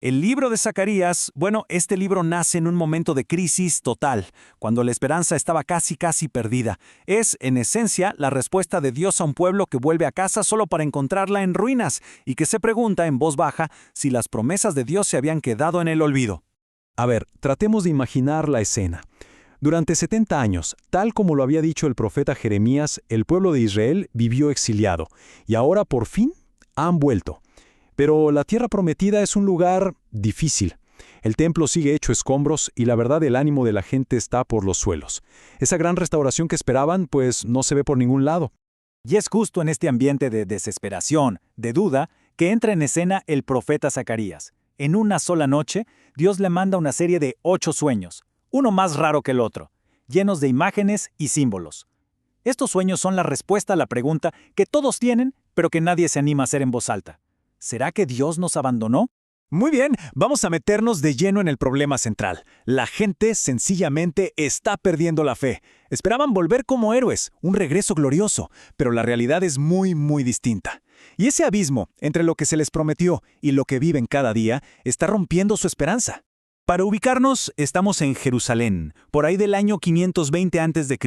El libro de Zacarías, bueno, este libro nace en un momento de crisis total, cuando la esperanza estaba casi perdida. Es, en esencia, la respuesta de Dios a un pueblo que vuelve a casa solo para encontrarla en ruinas y que se pregunta en voz baja si las promesas de Dios se habían quedado en el olvido. A ver, tratemos de imaginar la escena. Durante 70 años, tal como lo había dicho el profeta Jeremías, el pueblo de Israel vivió exiliado, y ahora por fin han vuelto. Pero la tierra prometida es un lugar difícil. El templo sigue hecho escombros y la verdad el ánimo de la gente está por los suelos. Esa gran restauración que esperaban, pues no se ve por ningún lado. Y es justo en este ambiente de desesperación, de duda, que entra en escena el profeta Zacarías. En una sola noche, Dios le manda una serie de 8 sueños, uno más raro que el otro, llenos de imágenes y símbolos. Estos sueños son la respuesta a la pregunta que todos tienen, pero que nadie se anima a hacer en voz alta. ¿Será que Dios nos abandonó? Muy bien, vamos a meternos de lleno en el problema central. La gente sencillamente está perdiendo la fe. Esperaban volver como héroes, un regreso glorioso, pero la realidad es muy distinta. Y ese abismo entre lo que se les prometió y lo que viven cada día está rompiendo su esperanza. Para ubicarnos, estamos en Jerusalén, por ahí del año 520 a.C.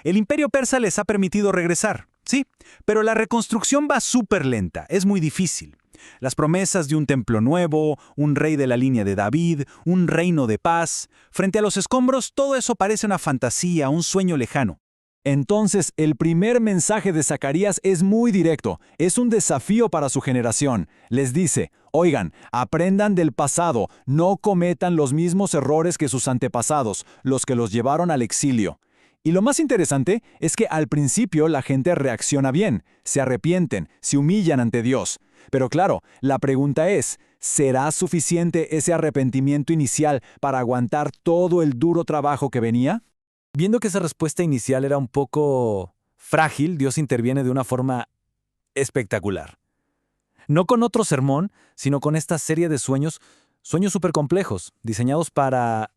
El imperio persa les ha permitido regresar, sí, pero la reconstrucción va súper lenta, es muy difícil. Las promesas de un templo nuevo, un rey de la línea de David, un reino de paz. Frente a los escombros, todo eso parece una fantasía, un sueño lejano. Entonces, el primer mensaje de Zacarías es muy directo, es un desafío para su generación. Les dice, oigan, aprendan del pasado, no cometan los mismos errores que sus antepasados, los que los llevaron al exilio. Y lo más interesante es que al principio la gente reacciona bien, se arrepienten, se humillan ante Dios. Pero claro, la pregunta es, ¿será suficiente ese arrepentimiento inicial para aguantar todo el duro trabajo que venía? Viendo que esa respuesta inicial era un poco frágil, Dios interviene de una forma espectacular. No con otro sermón, sino con esta serie de sueños súper complejos, diseñados para,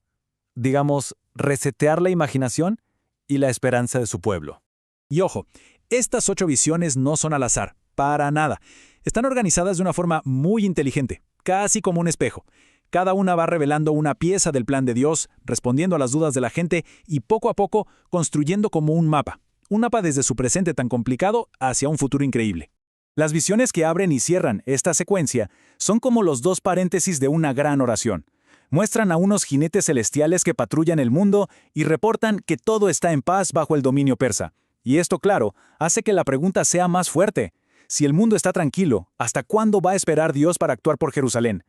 digamos, resetear la imaginación y la esperanza de su pueblo. Y ojo, estas 8 visiones no son al azar, para nada. Están organizadas de una forma muy inteligente, casi como un espejo. Cada una va revelando una pieza del plan de Dios, respondiendo a las dudas de la gente y poco a poco construyendo como un mapa desde su presente tan complicado hacia un futuro increíble. Las visiones que abren y cierran esta secuencia son como los 2 paréntesis de una gran oración. Muestran a unos jinetes celestiales que patrullan el mundo y reportan que todo está en paz bajo el dominio persa. Y esto, claro, hace que la pregunta sea más fuerte. Si el mundo está tranquilo, ¿hasta cuándo va a esperar Dios para actuar por Jerusalén?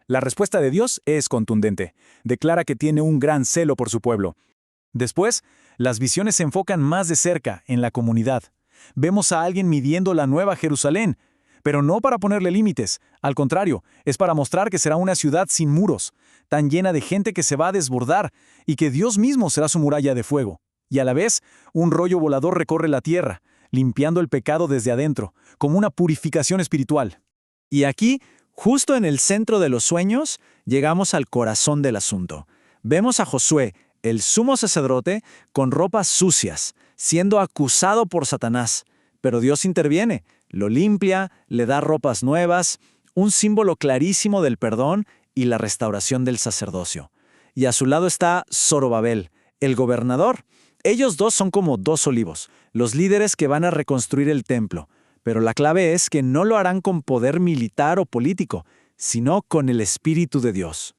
La respuesta de Dios es contundente. Declara que tiene un gran celo por su pueblo. Después, las visiones se enfocan más de cerca, en la comunidad. Vemos a alguien midiendo la nueva Jerusalén, pero no para ponerle límites. Al contrario, es para mostrar que será una ciudad sin muros, tan llena de gente que se va a desbordar y que Dios mismo será su muralla de fuego. Y a la vez, un rollo volador recorre la tierra, limpiando el pecado desde adentro, como una purificación espiritual. Y aquí, justo en el centro de los sueños, llegamos al corazón del asunto. Vemos a Josué, el sumo sacerdote, con ropas sucias, siendo acusado por Satanás. Pero Dios interviene, lo limpia, le da ropas nuevas, un símbolo clarísimo del perdón y la restauración del sacerdocio. Y a su lado está Zorobabel, el gobernador. Ellos dos son como 2 olivos, los líderes que van a reconstruir el templo. Pero la clave es que no lo harán con poder militar o político, sino con el Espíritu de Dios.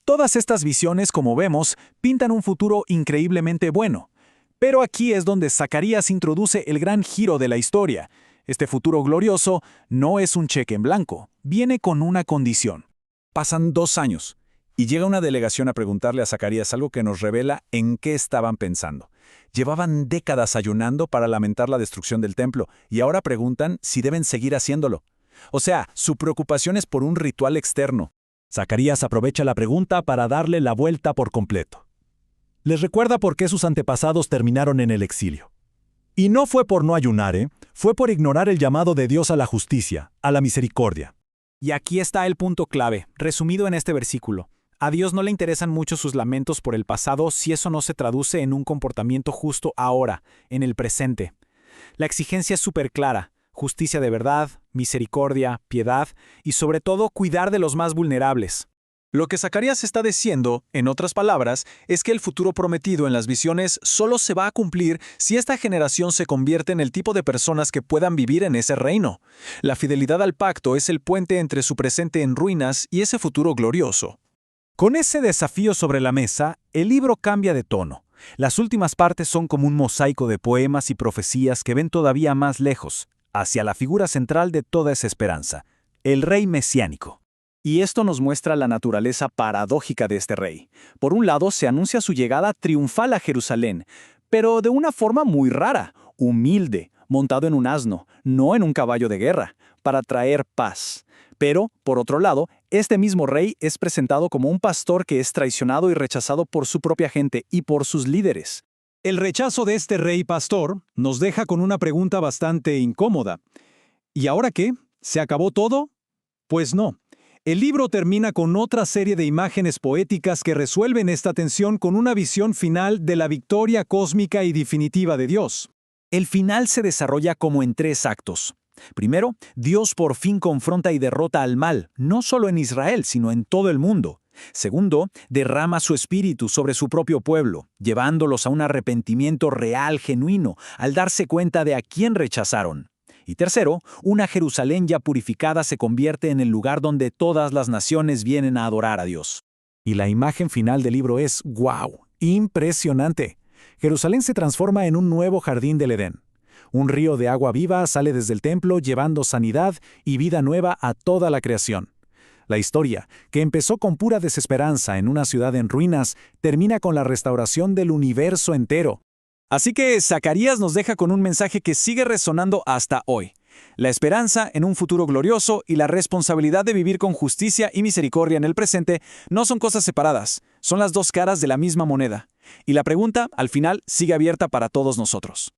Todas estas visiones, como vemos, pintan un futuro increíblemente bueno. Pero aquí es donde Zacarías introduce el gran giro de la historia. Este futuro glorioso no es un cheque en blanco, viene con una condición. Pasan 2 años, y llega una delegación a preguntarle a Zacarías algo que nos revela en qué estaban pensando. Llevaban décadas ayunando para lamentar la destrucción del templo, y ahora preguntan si deben seguir haciéndolo. O sea, su preocupación es por un ritual externo. Zacarías aprovecha la pregunta para darle la vuelta por completo. Les recuerda por qué sus antepasados terminaron en el exilio. Y no fue por no ayunar, fue por ignorar el llamado de Dios a la justicia, a la misericordia. Y aquí está el punto clave, resumido en este versículo. A Dios no le interesan mucho sus lamentos por el pasado si eso no se traduce en un comportamiento justo ahora, en el presente. La exigencia es súper clara. justicia de verdad, misericordia, piedad y sobre todo cuidar de los más vulnerables. Lo que Zacarías está diciendo, en otras palabras, es que el futuro prometido en las visiones solo se va a cumplir si esta generación se convierte en el tipo de personas que puedan vivir en ese reino. La fidelidad al pacto es el puente entre su presente en ruinas y ese futuro glorioso. Con ese desafío sobre la mesa, el libro cambia de tono. Las últimas partes son como un mosaico de poemas y profecías que ven todavía más lejos, hacia la figura central de toda esa esperanza, el rey mesiánico. Y esto nos muestra la naturaleza paradójica de este rey. Por un lado, se anuncia su llegada triunfal a Jerusalén, pero de una forma muy rara, humilde, montado en un asno, no en un caballo de guerra, para traer paz. Pero, por otro lado, este mismo rey es presentado como un pastor que es traicionado y rechazado por su propia gente y por sus líderes. El rechazo de este rey pastor nos deja con una pregunta bastante incómoda. ¿Y ahora qué? ¿Se acabó todo? Pues no. El libro termina con otra serie de imágenes poéticas que resuelven esta tensión con una visión final de la victoria cósmica y definitiva de Dios. El final se desarrolla como en 3 actos. Primero, Dios por fin confronta y derrota al mal, no solo en Israel, sino en todo el mundo. Segundo, derrama su espíritu sobre su propio pueblo, llevándolos a un arrepentimiento real, genuino, al darse cuenta de a quién rechazaron. Y tercero, una Jerusalén ya purificada se convierte en el lugar donde todas las naciones vienen a adorar a Dios. Y la imagen final del libro es ¡guau! Impresionante. Jerusalén se transforma en un nuevo jardín del Edén. Un río de agua viva sale desde el templo llevando sanidad y vida nueva a toda la creación. La historia, que empezó con pura desesperanza en una ciudad en ruinas, termina con la restauración del universo entero. Así que Zacarías nos deja con un mensaje que sigue resonando hasta hoy. La esperanza en un futuro glorioso y la responsabilidad de vivir con justicia y misericordia en el presente no son cosas separadas, son las 2 caras de la misma moneda. Y la pregunta, al final, sigue abierta para todos nosotros.